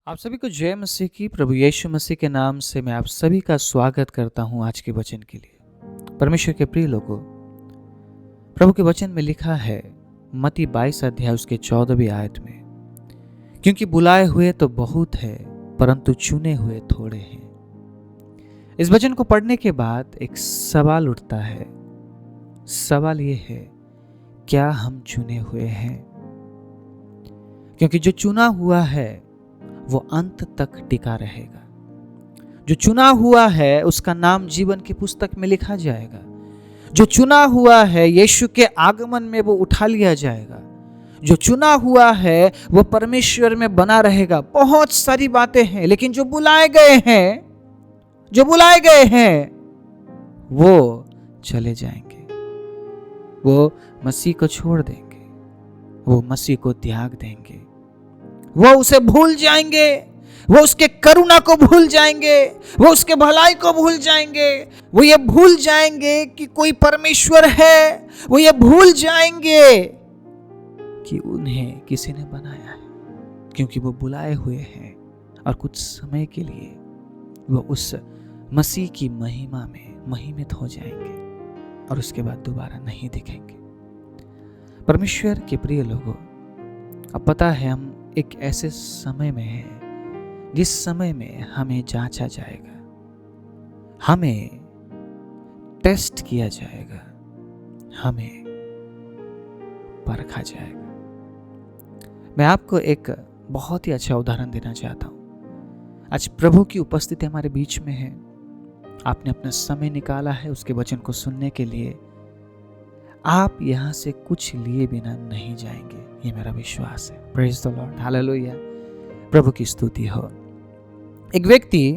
आप सभी को जय मसीह की। प्रभु यीशु मसीह के नाम से मैं आप सभी का स्वागत करता हूं आज के वचन के लिए। परमेश्वर के प्रिय लोगों, प्रभु के वचन में लिखा है मत्ती 22 अध्याय उसके 14वीं आयत में, क्योंकि बुलाए हुए तो बहुत है परंतु चुने हुए थोड़े हैं। इस वचन को पढ़ने के बाद एक सवाल उठता है। सवाल ये है, क्या हम चुने हुए हैं? क्योंकि जो चुना हुआ है वो अंत तक टिका रहेगा। जो चुना हुआ है उसका नाम जीवन की पुस्तक में लिखा जाएगा। जो चुना हुआ है यीशु के आगमन में वो उठा लिया जाएगा। जो चुना हुआ है वो परमेश्वर में बना रहेगा। बहुत सारी बातें हैं, लेकिन जो बुलाए गए हैं वो चले जाएंगे। वो मसीह को छोड़ देंगे, वो मसीह को त्याग देंगे, वो उसे भूल जाएंगे, वो उसके करुणा को भूल जाएंगे, वो उसके भलाई को भूल जाएंगे। वो ये भूल जाएंगे कि कोई परमेश्वर है। वो ये भूल जाएंगे कि उन्हें किसी ने बनाया है, क्योंकि वो बुलाए हुए हैं और कुछ समय के लिए वो उस मसीह की महिमा में महिमित हो जाएंगे और उसके बाद दोबारा नहीं दिखेंगे। परमेश्वर के प्रिय लोगों, अब पता है हम एक ऐसे समय में है जिस समय में हमें जांचा जाएगा, हमें टेस्ट किया जाएगा, हमें परखा जाएगा। मैं आपको एक बहुत ही अच्छा उदाहरण देना चाहता हूं। आज प्रभु की उपस्थिति हमारे बीच में है। आपने अपना समय निकाला है उसके वचन को सुनने के लिए। आप यहां से कुछ लिए बिना नहीं जाएंगे, ये मेरा विश्वास है। प्रेज द लॉर्ड, हालेलुया, प्रभु की स्तुति हो। एक व्यक्ति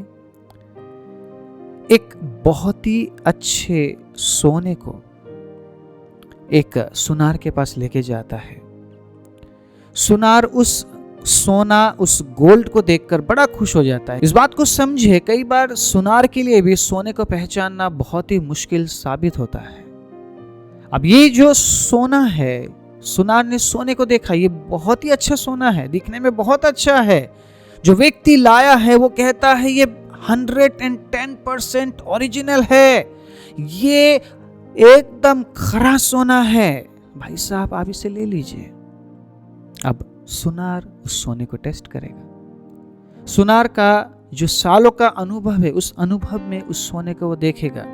एक बहुत ही अच्छे सोने को एक सुनार के पास लेके जाता है। सुनार उस गोल्ड को देखकर बड़ा खुश हो जाता है। इस बात को समझे, कई बार सुनार के लिए भी सोने को पहचानना बहुत ही मुश्किल साबित होता है। अब ये जो सोना है, सुनार ने सोने को देखा, ये बहुत ही अच्छा सोना है, दिखने में बहुत अच्छा है। जो व्यक्ति लाया है वो कहता है ये 110% ओरिजिनल है, ये एकदम खरा सोना है। भाई साहब, आप इसे ले लीजिए। अब सुनार उस सोने को टेस्ट करेगा। सुनार का जो सालों का अनुभव है, उस अनुभव में उस सोने को वो देखेगा।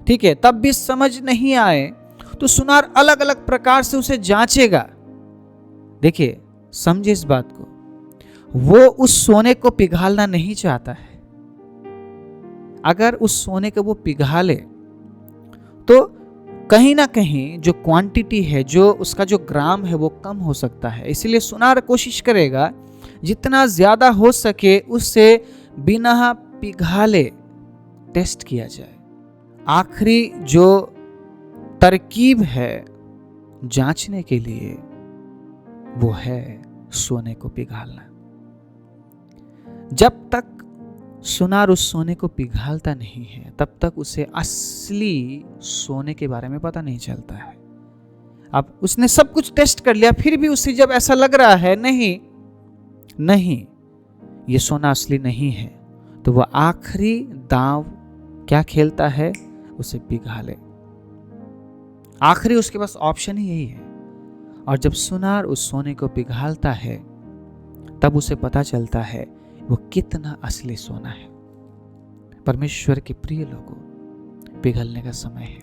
ठीक है, तब भी समझ नहीं आए तो सुनार अलग अलग प्रकार से उसे जांचेगा। देखिए, समझे इस बात को, वो उस सोने को पिघालना नहीं चाहता है। अगर उस सोने को वो पिघाले तो कहीं ना कहीं जो क्वांटिटी है, जो उसका जो ग्राम है, वो कम हो सकता है। इसलिए सुनार कोशिश करेगा जितना ज्यादा हो सके उससे बिना पिघाले टेस्ट किया जाए। आखिरी जो तरकीब है जांचने के लिए वो है सोने को पिघालना। जब तक सुनार उस सोने को पिघालता नहीं है तब तक उसे असली सोने के बारे में पता नहीं चलता है। अब उसने सब कुछ टेस्ट कर लिया, फिर भी उसे जब ऐसा लग रहा है नहीं ये सोना असली नहीं है, तो वह आखिरी दांव क्या खेलता है, उसे पिघाले। आखिरी उसके पास ऑप्शन ही यही है। और जब सुनार उस सोने को पिघालता है तब उसे पता चलता है वो कितना असली सोना है। परमेश्वर के प्रिय लोगों, पिघलने का समय है।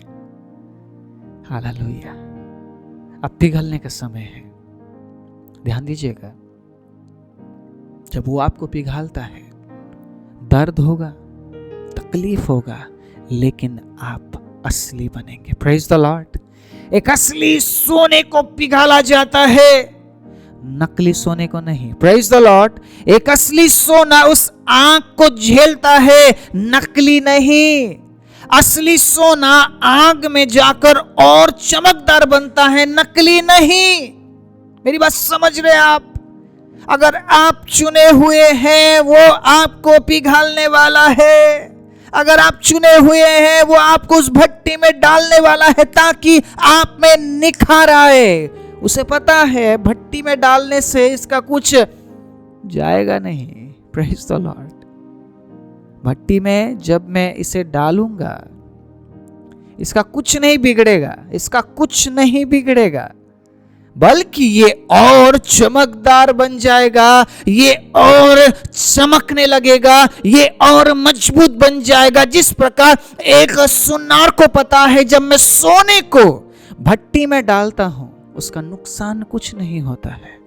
हालेलुया, अब पिघलने का समय है। ध्यान दीजिएगा, जब वो आपको पिघालता है दर्द होगा, तकलीफ होगा, लेकिन आप असली बनेंगे। Praise the Lord. एक असली सोने को पिघाला जाता है, नकली सोने को नहीं। Praise the Lord. एक असली सोना उस आग को झेलता है, नकली नहीं। असली सोना आग में जाकर और चमकदार बनता है, नकली नहीं। मेरी बात समझ रहे आप? अगर आप चुने हुए हैं वो आपको पिघालने वाला है। अगर आप चुने हुए हैं वो आपको उस भट्टी में डालने वाला है ताकि आप में निखार आए। उसे पता है भट्टी में डालने से इसका कुछ जाएगा नहीं, प्रेज द लॉर्ड। भट्टी में जब मैं इसे डालूंगा, इसका कुछ नहीं बिगड़ेगा, इसका कुछ नहीं बिगड़ेगा, बल्कि ये और चमकदार बन जाएगा, ये और चमकने लगेगा, ये और मजबूत बन जाएगा। जिस प्रकार एक सुनार को पता है जब मैं सोने को भट्टी में डालता हूं उसका नुकसान कुछ नहीं होता है,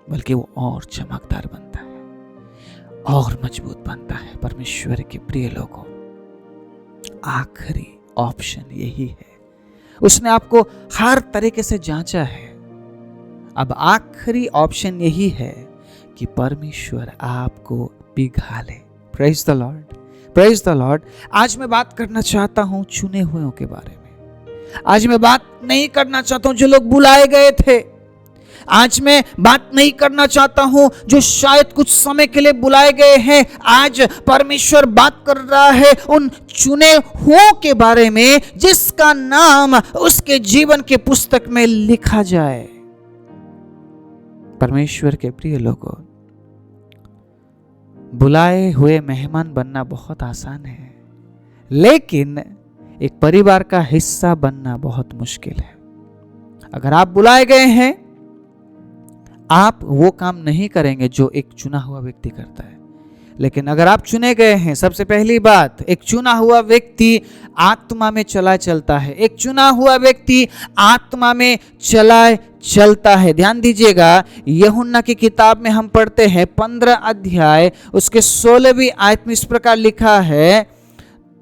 बल्कि वो और चमकदार बनता है और मजबूत बनता है। परमेश्वर के प्रिय लोगों, आखिरी ऑप्शन यही है। उसने आपको हर तरीके से जांचा है, अब आखिरी ऑप्शन यही है कि परमेश्वर आपको पिघाले। Praise the lord, praise the lord. आज मैं बात करना चाहता हूं चुने हुओं के बारे में। आज मैं बात नहीं करना चाहता हूं जो लोग बुलाए गए थे। आज मैं बात नहीं करना चाहता हूं जो शायद कुछ समय के लिए बुलाए गए हैं। आज परमेश्वर बात कर रहा है उन चुने हुओं के बारे में जिसका नाम उसके जीवन के पुस्तक में लिखा जाए। परमेश्वर के प्रिय लोगों, बुलाए हुए मेहमान बनना बहुत आसान है, लेकिन एक परिवार का हिस्सा बनना बहुत मुश्किल है। अगर आप बुलाए गए हैं, आप वो काम नहीं करेंगे जो एक चुना हुआ व्यक्ति करता है। लेकिन अगर आप चुने गए हैं, सबसे पहली बात, एक चुना हुआ व्यक्ति आत्मा में चला चलता है। एक चुना हुआ व्यक्ति आत्मा में चला चलता है। ध्यान दीजिएगा, यूहन्ना की किताब में हम पढ़ते हैं 15 अध्याय उसके 16वीं आयत में इस प्रकार लिखा है,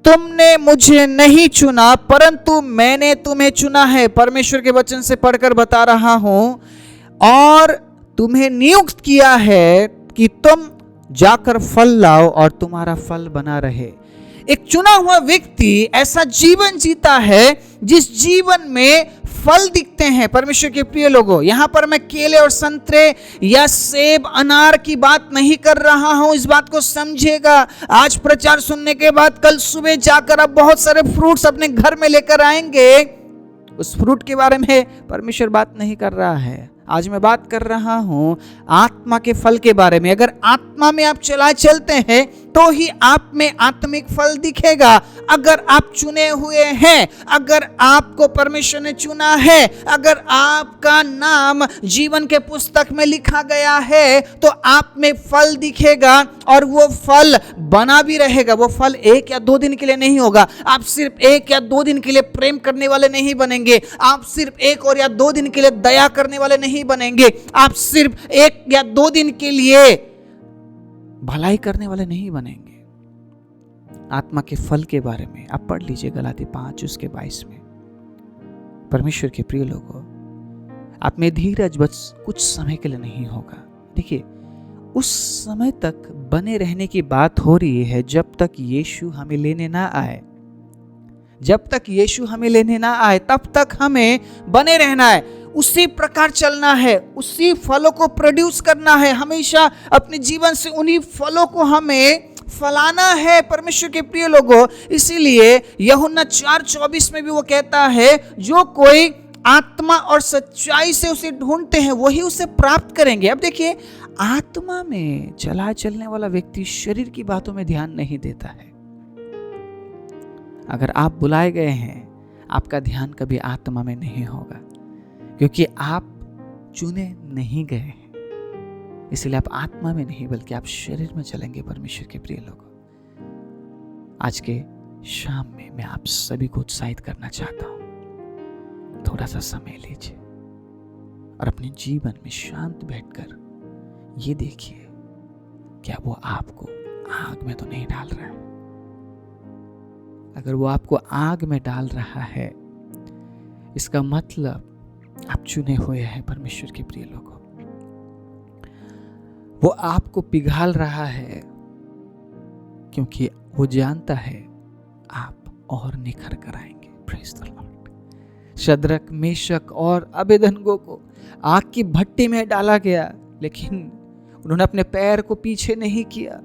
तुमने मुझे नहीं चुना परंतु मैंने तुम्हें चुना है। परमेश्वर के वचन से पढ़कर बता रहा हूं, और तुम्हें नियुक्त किया है कि तुम जाकर फल लाओ और तुम्हारा फल बना रहे। एक चुना हुआ व्यक्ति ऐसा जीवन जीता है जिस जीवन में फल दिखते हैं। परमेश्वर के प्रिय लोगों, यहां पर मैं केले और संतरे या सेब अनार की बात नहीं कर रहा हूं, इस बात को समझिएगा। आज प्रचार सुनने के बाद कल सुबह जाकर आप बहुत सारे फ्रूट्स अपने घर में लेकर आएंगे, उस फ्रूट के बारे में परमेश्वर बात नहीं कर रहा है। आज मैं बात कर रहा हूं आत्मा के फल के बारे में। अगर आत्मा में आप चलते हैं तो ही आप में आत्मिक फल दिखेगा। अगर आप चुने हुए हैं, अगर आपको परमेश्वर ने चुना है, अगर आपका नाम जीवन के पुस्तक में लिखा गया है, तो आप में फल दिखेगा और वो फल बना भी रहेगा। वो फल 1 या 2 दिन के लिए नहीं होगा। आप सिर्फ 1 या 2 दिन के लिए प्रेम करने वाले नहीं बनेंगे। आप सिर्फ 1 और या 2 दिन के लिए दया करने वाले नहीं बनेंगे। आप सिर्फ 1 या 2 दिन के लिए भलाई करने वाले नहीं बनेंगे। आत्मा के फल के बारे में आप पढ़ लीजिए गलाती 5 उसके 22 में। परमेश्वर के प्रिय लोगों, आप में धीरज बस कुछ समय के लिए नहीं होगा। देखिए, उस समय तक बने रहने की बात हो रही है जब तक यीशु हमें लेने ना आए। जब तक यीशु हमें लेने ना आए तब तक हमें बने रहना है, उसी प्रकार चलना है, उसी फलों को प्रोड्यूस करना है। हमेशा अपने जीवन से उन्हीं फलों को हमें फलाना है। परमेश्वर के प्रिय लोगों, इसीलिए यूहन्ना 4:24 में भी वो कहता है, जो कोई आत्मा और सच्चाई से उसे ढूंढते हैं वही उसे प्राप्त करेंगे। अब देखिए, आत्मा में चलने वाला व्यक्ति शरीर की बातों में ध्यान नहीं देता है। अगर आप बुलाए गए हैं, आपका ध्यान कभी आत्मा में नहीं होगा, क्योंकि आप चुने नहीं गए हैं। इसलिए आप आत्मा में नहीं बल्कि आप शरीर में चलेंगे। परमेश्वर के प्रिय लोगों, आज के शाम में मैं आप सभी को उत्साहित करना चाहता हूं, थोड़ा सा समय लीजिए और अपने जीवन में शांत बैठकर ये देखिए, क्या वो आपको आग में तो नहीं डाल रहा है? अगर वो आपको आग में डाल रहा है, इसका मतलब आप चुने हुए हैं। परमेश्वर के प्रिय लोगों, वो आपको पिघाल रहा है क्योंकि वो जानता है आप और निखर कर आएंगे। Praise the Lord. Shadrach, Meshach और अबेदनगो को आग की भट्टी में डाला गया, लेकिन उन्होंने अपने पैर को पीछे नहीं किया।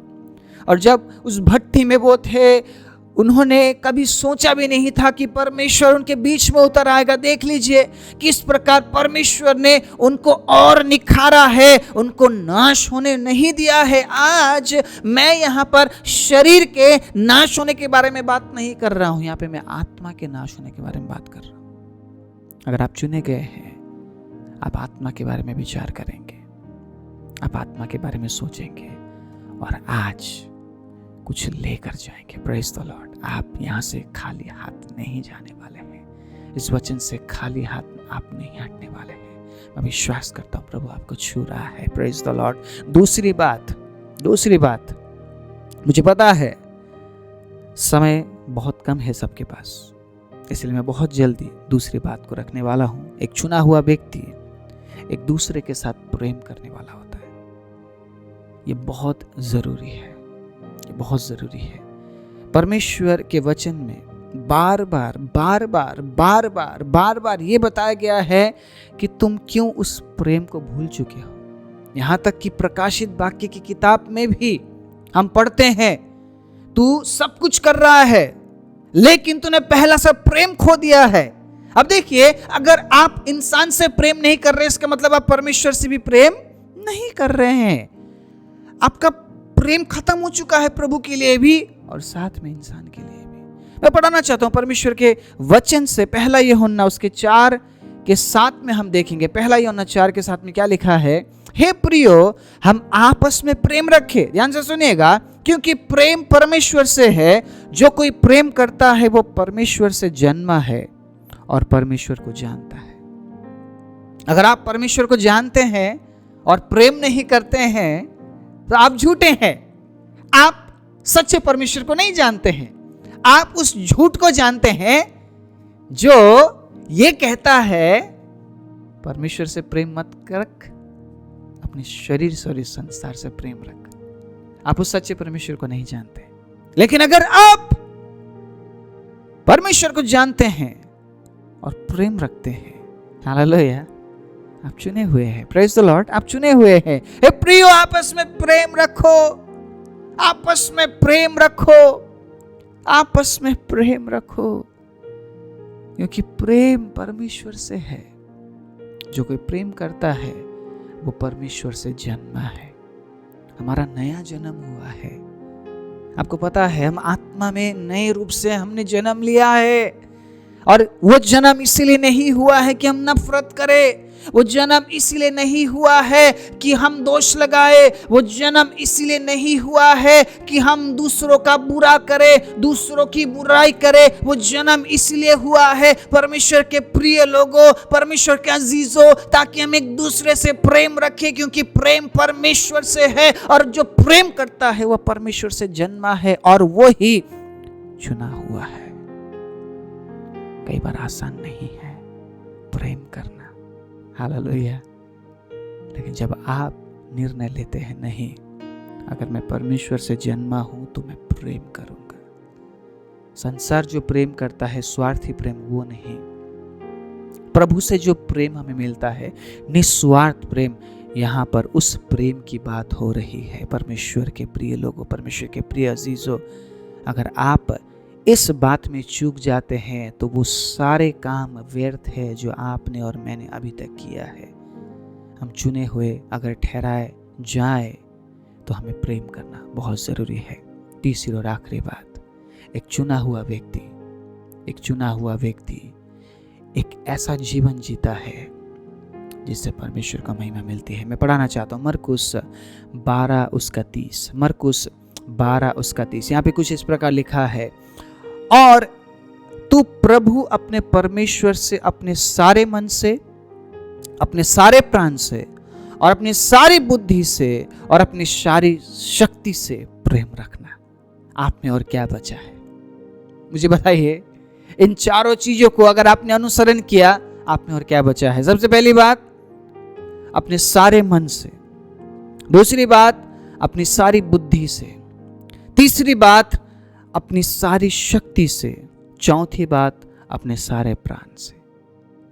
और जब उस भट्टी में वो थे, उन्होंने कभी सोचा भी नहीं था कि परमेश्वर उनके बीच में उतर आएगा। देख लीजिए किस प्रकार परमेश्वर ने उनको और निखारा है, उनको नाश होने नहीं दिया है। आज मैं यहाँ पर शरीर के नाश होने के बारे में बात नहीं कर रहा हूँ, यहाँ पे मैं आत्मा के नाश होने के बारे में बात कर रहा हूँ। अगर आप चुने गए हैं, आप आत्मा के बारे में विचार करेंगे, आप आत्मा के बारे में सोचेंगे और आज कुछ लेकर जाएंगे। Praise the Lord. आप यहाँ से खाली हाथ नहीं जाने वाले हैं। इस वचन से खाली हाथ आप नहीं हटने वाले हैं। मैं विश्वास करता हूँ प्रभु आपको छू रहा है। Praise the Lord. दूसरी बात मुझे पता है समय बहुत कम है सबके पास, इसलिए मैं बहुत जल्दी दूसरी बात को रखने वाला हूँ। एक चुना हुआ व्यक्ति एक दूसरे के साथ प्रेम करने वाला होता है। ये बहुत जरूरी है, ये बहुत जरूरी है। परमेश्वर के वचन में बार बार ये बताया गया है कि तुम क्यों उस प्रेम को भूल चुके हो। यहाँ तक कि प्रकाशित वाक्य की किताब में भी हम पढ़ते हैं, तू सब कुछ कर रहा है लेकिन तूने पहला सा प्रेम खो दिया है। अब देखिए, अगर आप इंसान से प्रेम नहीं कर रहे, इसका मतलब आप परमेश्वर से भी प्रेम नहीं कर रहे हैं। आपका प्रेम खत्म हो चुका है प्रभु के लिए भी और साथ में इंसान के लिए भी। मैं पढ़ाना चाहता हूं परमेश्वर के वचन से पहला यूहन्ना उसके 4:7 में हम देखेंगे। पहला यूहन्ना 4:7 में क्या लिखा है? हे प्रियो, हम आपस में प्रेम रखें। ध्यान से सुनिएगा, क्योंकि प्रेम परमेश्वर से है। जो कोई प्रेम करता है वो परमेश्वर से जन्मा है और परमेश्वर को जानता है। अगर आप परमेश्वर को जानते हैं और प्रेम नहीं करते हैं तो आप झूठे हैं। आप सच्चे परमेश्वर को नहीं जानते हैं। आप उस झूठ को जानते हैं जो ये कहता है परमेश्वर से प्रेम मत रख, अपने शरीर से और इस संसार से प्रेम रख। आप उस सच्चे परमेश्वर को नहीं जानते। लेकिन अगर आप परमेश्वर को जानते हैं और प्रेम रखते हैं, हालेलुया, आप चुने हुए हैं। Praise the Lord. आप चुने हुए हैं। हे प्रियो, आपस में प्रेम रखो, आपस में प्रेम रखो, आपस में प्रेम रखो, क्योंकि प्रेम परमेश्वर से है। जो कोई प्रेम करता है वो परमेश्वर से जन्मा है। हमारा नया जन्म हुआ है। आपको पता है, हम आत्मा में नए रूप से हमने जन्म लिया है। और वो जन्म इसीलिए नहीं हुआ है कि हम नफरत करें। वो जन्म इसीलिए नहीं हुआ है कि हम दोष लगाए। वो जन्म इसीलिए नहीं हुआ है कि हम दूसरों का बुरा करें, दूसरों की बुराई करें। वो जन्म इसीलिए हुआ है परमेश्वर के प्रिय लोगों, परमेश्वर के अजीजों, ताकि हम एक दूसरे से प्रेम रखें, क्योंकि प्रेम परमेश्वर से है और जो प्रेम करता है वह परमेश्वर से जन्मा है और वो ही चुना हुआ है। कई बार आसान नहीं है प्रेम करना, हालेलुया। लेकिन जब आप निर्णय लेते हैं, नहीं, अगर मैं परमेश्वर से जन्मा हूं तो मैं प्रेम करूंगा। संसार जो प्रेम करता है स्वार्थी प्रेम, वो नहीं। प्रभु से जो प्रेम हमें मिलता है निस्वार्थ प्रेम, यहां पर उस प्रेम की बात हो रही है। परमेश्वर के प्रिय लोगों, परमेश्वर के प्रिय अजीजों, अगर आप इस बात में चूक जाते हैं तो वो सारे काम व्यर्थ है जो आपने और मैंने अभी तक किया है। हम चुने हुए अगर ठहराए जाए तो हमें प्रेम करना बहुत ज़रूरी है। तीसरी और आखिरी बात, एक चुना हुआ व्यक्ति एक ऐसा जीवन जीता है जिससे परमेश्वर को महिमा मिलती है। मैं पढ़ाना चाहता हूँ मरकुस 12:30। मरकुस 12:30। यहाँ पे कुछ इस प्रकार लिखा है, और तू प्रभु अपने परमेश्वर से अपने सारे मन से, अपने सारे प्राण से और अपनी सारी बुद्धि से और अपनी सारी शक्ति से प्रेम रखना। आप में और क्या बचा है? मुझे बताइए, इन चारों चीजों को अगर आपने अनुसरण किया, आप में और क्या बचा है? सबसे पहली बात, अपने सारे मन से। दूसरी बात, अपनी सारी बुद्धि से। तीसरी बात, अपनी सारी शक्ति से। चौथी बात, अपने सारे प्राण से।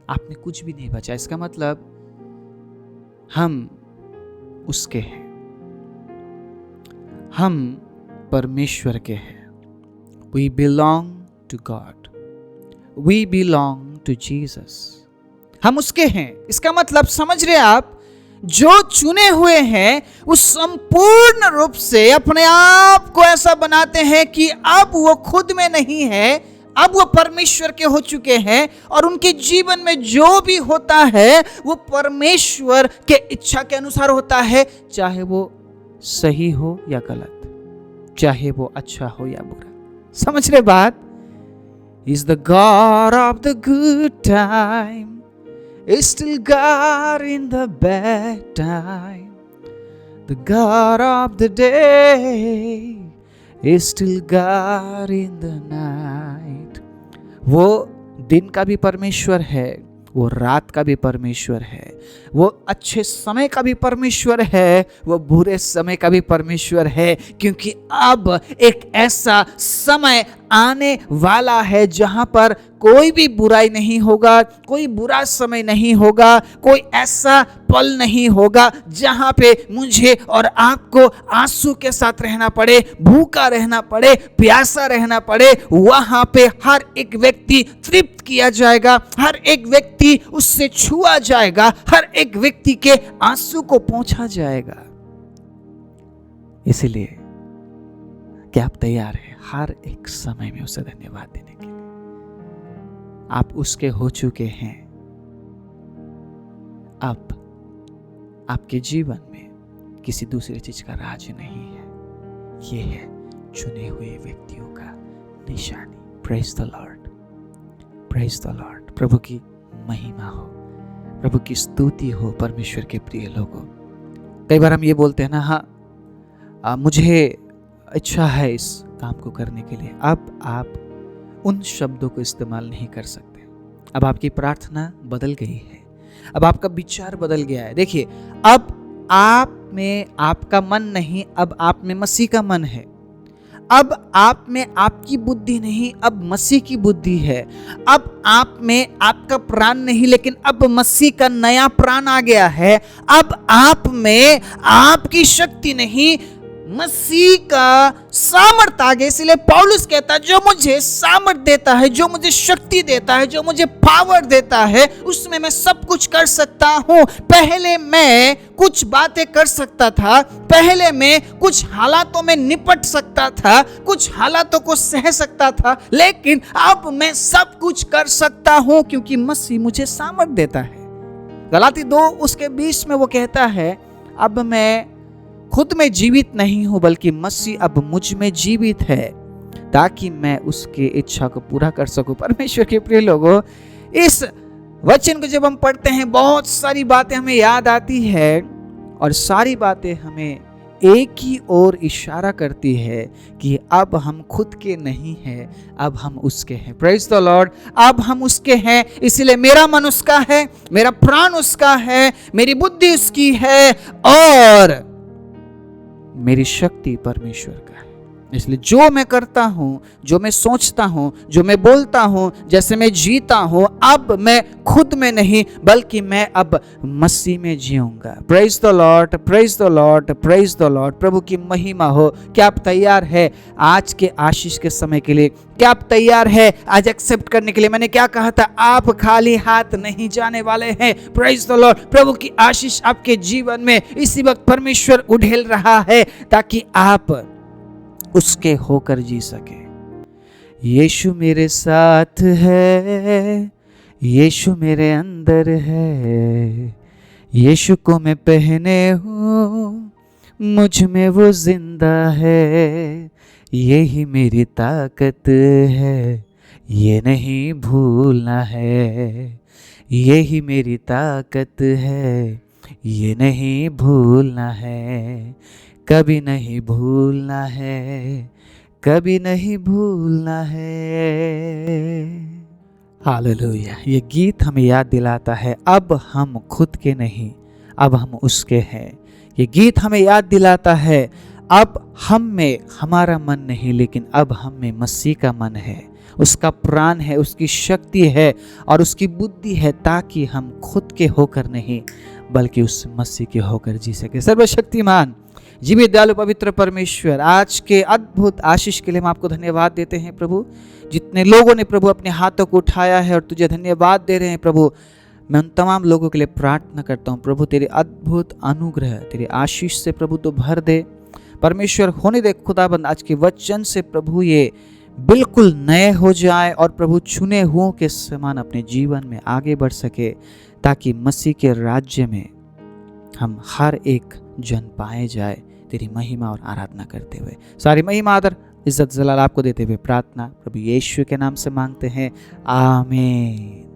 आप में कुछ भी नहीं बचा। इसका मतलब हम उसके हैं, हम परमेश्वर के हैं। We belong to God. We belong to Jesus. हम उसके हैं। इसका मतलब समझ रहे आप, जो चुने हुए हैं वो संपूर्ण रूप से अपने आप को ऐसा बनाते हैं कि अब वो खुद में नहीं है, अब वो परमेश्वर के हो चुके हैं और उनके जीवन में जो भी होता है वो परमेश्वर के इच्छा के अनुसार होता है, चाहे वो सही हो या गलत, चाहे वो अच्छा हो या बुरा। समझ रहे बात? He's the God of the good time, is still God in the bad time. The God of the day is still God in the night. वो दिन का भी परमेश्वर है, वो रात का भी परमेश्वर है, वो अच्छे समय का भी परमेश्वर है, वो बुरे समय का भी परमेश्वर है, क्योंकि अब एक ऐसा समय आने वाला है जहां पर कोई भी बुराई नहीं होगा, कोई बुरा समय नहीं होगा, कोई ऐसा पल नहीं होगा जहां पे मुझे और आपको आंसू के साथ रहना पड़े, भूखा रहना पड़े, प्यासा रहना पड़े। वहां पे हर एक व्यक्ति तृप्त किया जाएगा, हर एक व्यक्ति उससे छुआ जाएगा, हर एक व्यक्ति के आंसू को पहुंचा जाएगा। इसलिए क्या आप तैयार हैं हर एक समय में उसे धन्यवाद देने के लिए? आप उसके हो चुके हैं। अब आपके जीवन में किसी दूसरी चीज का राज नहीं है, यह है चुने हुए व्यक्तियों का निशानी। Praise the lord, praise the lord. प्रभु की महिमा हो, प्रभु की स्तुति हो। परमेश्वर के प्रिय लोगों, कई बार हम ये बोलते हैं ना, हाँ मुझे इच्छा है इस काम को करने के लिए। अब आप उन शब्दों को इस्तेमाल नहीं कर सकते। अब आपकी प्रार्थना बदल गई है, अब आपका विचार बदल गया है। देखिए, अब आप में आपका मन नहीं, अब आप में मसीह का मन है। अब आप में आपकी बुद्धि नहीं, अब मसीह की बुद्धि है। अब आप में आपका प्राण नहीं, लेकिन अब मसीह का नया प्राण आ गया है। अब आप में आपकी शक्ति नहीं, मसीह का सामर्थ आ गया। इसलिए पौलुस कहता है, जो मुझे सामर्थ देता है, जो मुझे शक्ति देता है, जो मुझे पावर देता है, उसमें मैं सब कुछ कर सकता हूं। पहले मैं कुछ बातें कर सकता था, पहले मैं कुछ हालातों में निपट सकता था, कुछ हालातों को सह सकता था, लेकिन अब मैं सब कुछ कर सकता हूं क्योंकि मसीह मुझे सामर्थ देता है। गलाती 2 उसके 20 में वो कहता है, अब मैं खुद में जीवित नहीं हूं, बल्कि मसीह अब मुझ में जीवित है, ताकि मैं उसकी इच्छा को पूरा कर सकूं। परमेश्वर के प्रिय लोगों, इस वचन को जब हम पढ़ते हैं, बहुत सारी बातें हमें याद आती है और सारी बातें हमें एक ही ओर इशारा करती है कि अब हम खुद के नहीं हैं, अब हम उसके हैं। Praise the Lord. अब हम उसके हैं, इसलिए मेरा मन उसका है, मेरा प्राण उसका है, मेरी बुद्धि उसकी है और मेरी शक्ति परमेश्वर का है। इसलिए जो मैं करता हूं, जो मैं सोचता हूं, जो मैं बोलता हूं, जैसे मैं जीता हूं, अब मैं खुद में नहीं, बल्कि मैं अब मसीह में जीऊंगा। Praise the lord, praise the lord, praise the lord. प्रभु की महिमा हो। क्या आप तैयार है आज के आशीष के समय के लिए? क्या आप तैयार है आज एक्सेप्ट करने के लिए? मैंने क्या कहा था, आप खाली हाथ नहीं जाने वाले हैं। Praise the lord. प्रभु की आशीष आपके जीवन में इसी वक्त परमेश्वर उड़ेल रहा है, ताकि आप उसके होकर जी सके। यीशु मेरे साथ है, यीशु मेरे अंदर है, यीशु को मैं पहने हूँ, मुझ में वो जिंदा है, यही मेरी ताकत है, ये नहीं भूलना है, यही मेरी ताकत है, ये नहीं भूलना है, कभी नहीं भूलना है, कभी नहीं भूलना है। हालेलुया। ये गीत हमें याद दिलाता है, अब हम खुद के नहीं, अब हम उसके हैं। ये गीत हमें याद दिलाता है, अब हम में हमारा मन नहीं, लेकिन अब हम में मसीह का मन है, उसका प्राण है, उसकी शक्ति है और उसकी बुद्धि है, ताकि हम खुद के होकर नहीं, बल्कि उस मसीह के होकर जी सके। सर्वशक्तिमान जीवित दयालु पवित्र परमेश्वर, आज के अद्भुत आशीष के लिए हम आपको धन्यवाद देते हैं प्रभु। जितने लोगों ने प्रभु अपने हाथों को उठाया है और तुझे धन्यवाद दे रहे हैं प्रभु, मैं उन तमाम लोगों के लिए प्रार्थना करता हूँ प्रभु, तेरे अद्भुत अनुग्रह, तेरे आशीष से प्रभु तो भर दे परमेश्वर। होने दे खुदाबंद आज के वचन से प्रभु ये बिल्कुल नए हो जाए और प्रभु चुने हुओं के समान अपने जीवन में आगे बढ़ सके, ताकि मसीह के राज्य में हम हर एक जन पाए जाए, तेरी महिमा और आराधना करते हुए। सारी महिमा आदर इज्जत जलाल आपको देते हुए प्रार्थना प्रभु यीशु के नाम से मांगते हैं, आमीन।